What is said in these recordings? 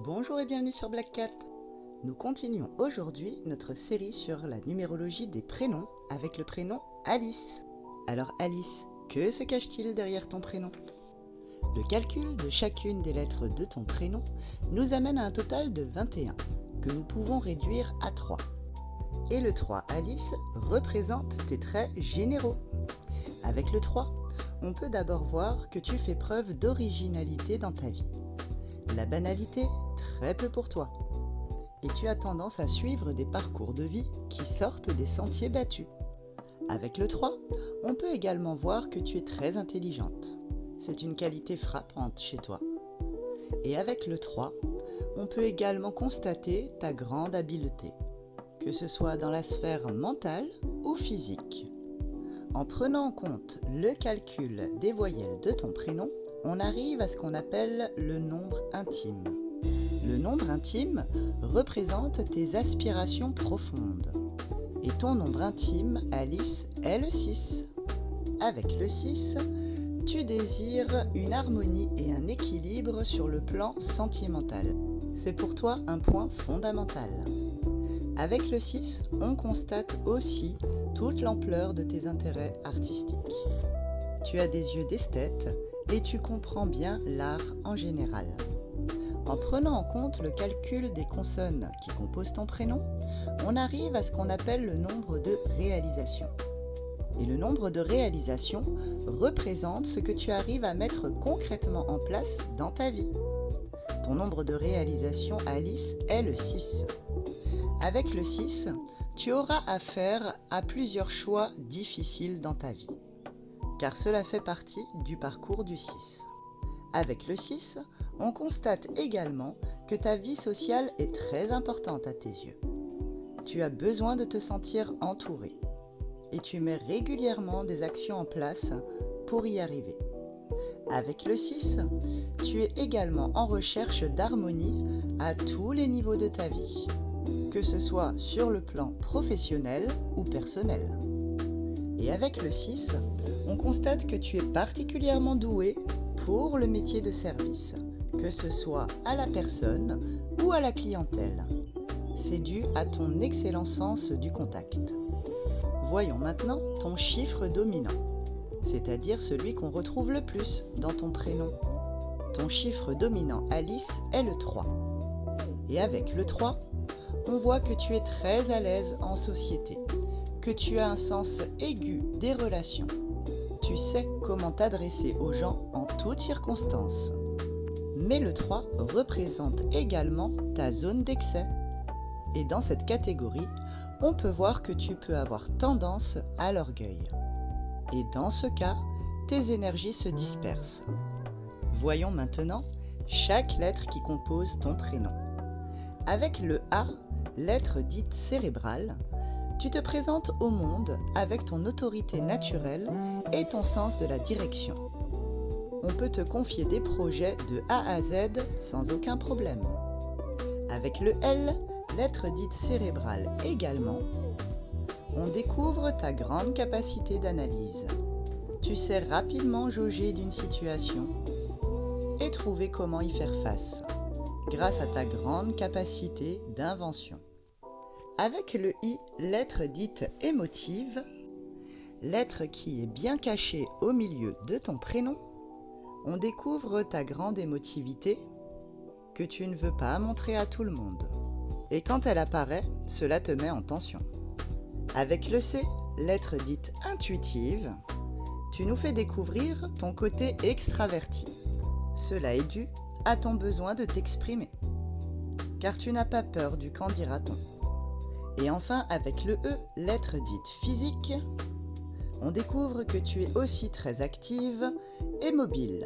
Bonjour et bienvenue sur Black Cat. Nous continuons aujourd'hui notre série sur la numérologie des prénoms avec le prénom Alice. Alors Alice, que se cache-t-il derrière ton prénom? Le calcul de chacune des lettres de ton prénom nous amène à un total de 21 que nous pouvons réduire à 3. Et le 3 Alice représente tes traits généraux. Avec le 3, on peut d'abord voir que tu fais preuve d'originalité dans ta vie. La banalité, très peu pour toi. Et tu as tendance à suivre des parcours de vie qui sortent des sentiers battus. Avec le 3, on peut également voir que tu es très intelligente. C'est une qualité frappante chez toi. Et avec le 3, on peut également constater ta grande habileté, que ce soit dans la sphère mentale ou physique. En prenant en compte le calcul des voyelles de ton prénom, on arrive à ce qu'on appelle le nombre intime. Le nombre intime représente tes aspirations profondes. Et ton nombre intime, Alice, est le 6. Avec le 6, tu désires une harmonie et un équilibre sur le plan sentimental. C'est pour toi un point fondamental. Avec le 6, on constate aussi toute l'ampleur de tes intérêts artistiques. Tu as des yeux d'esthète et tu comprends bien l'art en général. En prenant en compte le calcul des consonnes qui composent ton prénom, on arrive à ce qu'on appelle le nombre de réalisations. Et le nombre de réalisations représente ce que tu arrives à mettre concrètement en place dans ta vie. Ton nombre de réalisations, Alice, est le 6. Avec le 6, tu auras affaire à plusieurs choix difficiles dans ta vie, car cela fait partie du parcours du 6. Avec le 6, on constate également que ta vie sociale est très importante à tes yeux. Tu as besoin de te sentir entouré et tu mets régulièrement des actions en place pour y arriver. Avec le 6, tu es également en recherche d'harmonie à tous les niveaux de ta vie, que ce soit sur le plan professionnel ou personnel. Et avec le 6, on constate que tu es particulièrement doué pour le métier de service, que ce soit à la personne ou à la clientèle. C'est dû à ton excellent sens du contact. Voyons maintenant ton chiffre dominant, c'est-à-dire celui qu'on retrouve le plus dans ton prénom. Ton chiffre dominant, Alice, est le 3. Et avec le 3, on voit que tu es très à l'aise en société, que tu as un sens aigu des relations. Tu sais comment t'adresser aux gens en toutes circonstances. Mais le 3 représente également ta zone d'excès. Et dans cette catégorie, on peut voir que tu peux avoir tendance à l'orgueil. Et dans ce cas, tes énergies se dispersent. Voyons maintenant chaque lettre qui compose ton prénom. Avec le A, lettre dite cérébrale, tu te présentes au monde avec ton autorité naturelle et ton sens de la direction. On peut te confier des projets de A à Z sans aucun problème. Avec le L, lettre dite cérébrale également, on découvre ta grande capacité d'analyse. Tu sais rapidement jauger d'une situation et trouver comment y faire face, grâce à ta grande capacité d'invention. Avec le I, lettre dite émotive, lettre qui est bien cachée au milieu de ton prénom, on découvre ta grande émotivité que tu ne veux pas montrer à tout le monde. Et quand elle apparaît, cela te met en tension. Avec le C, lettre dite intuitive, tu nous fais découvrir ton côté extraverti. Cela est dû à ton besoin de t'exprimer, car tu n'as pas peur du qu'en dira-t-on. Et enfin, avec le E, lettre dite physique, on découvre que tu es aussi très active et mobile.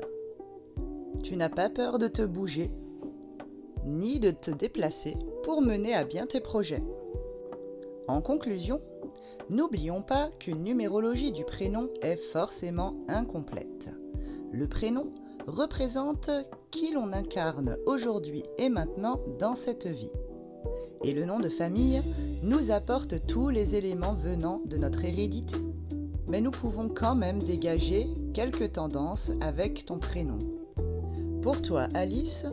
Tu n'as pas peur de te bouger, ni de te déplacer pour mener à bien tes projets. En conclusion, n'oublions pas qu'une numérologie du prénom est forcément incomplète. Le prénom représente qui l'on incarne aujourd'hui et maintenant dans cette vie. Et le nom de famille nous apporte tous les éléments venant de notre hérédité. Mais nous pouvons quand même dégager quelques tendances avec ton prénom. Pour toi, Alice,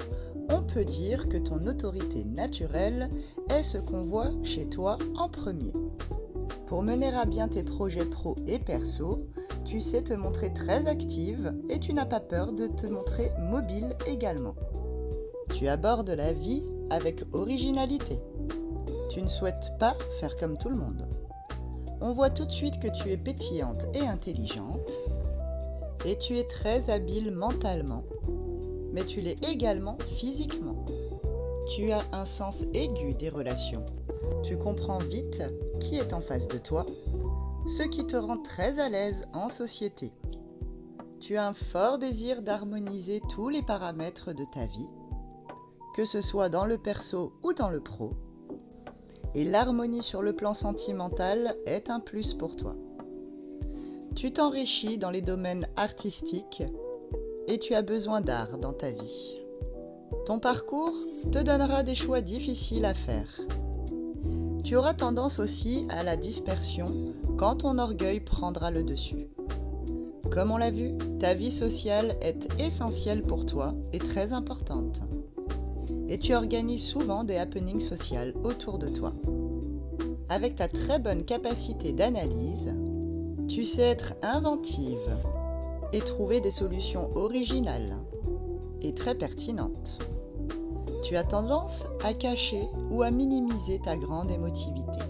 on peut dire que ton autorité naturelle est ce qu'on voit chez toi en premier. Pour mener à bien tes projets pro et perso, tu sais te montrer très active et tu n'as pas peur de te montrer mobile également. Tu abordes la vie avec originalité. Tu ne souhaites pas faire comme tout le monde. On voit tout de suite que tu es pétillante et intelligente et tu es très habile mentalement, mais tu l'es également physiquement. Tu as un sens aigu des relations. Tu comprends vite qui est en face de toi, ce qui te rend très à l'aise en société. Tu as un fort désir d'harmoniser tous les paramètres de ta vie, que ce soit dans le perso ou dans le pro. Et l'harmonie sur le plan sentimental est un plus pour toi. Tu t'enrichis dans les domaines artistiques et tu as besoin d'art dans ta vie. Ton parcours te donnera des choix difficiles à faire. Tu auras tendance aussi à la dispersion quand ton orgueil prendra le dessus. Comme on l'a vu, ta vie sociale est essentielle pour toi et très importante. Et tu organises souvent des happenings sociaux autour de toi. Avec ta très bonne capacité d'analyse, tu sais être inventive et trouver des solutions originales et très pertinentes. Tu as tendance à cacher ou à minimiser ta grande émotivité.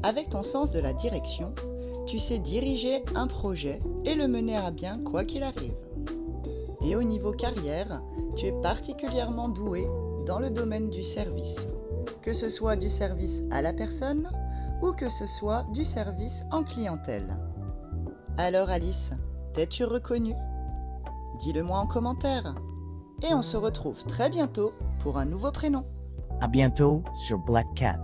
Avec ton sens de la direction, tu sais diriger un projet et le mener à bien quoi qu'il arrive. Et au niveau carrière, tu es particulièrement doué dans le domaine du service, que ce soit du service à la personne ou que ce soit du service en clientèle. Alors Alice, t'es-tu reconnue? Dis-le moi en commentaire. Et on se retrouve très bientôt pour un nouveau prénom. À bientôt sur Black Cat.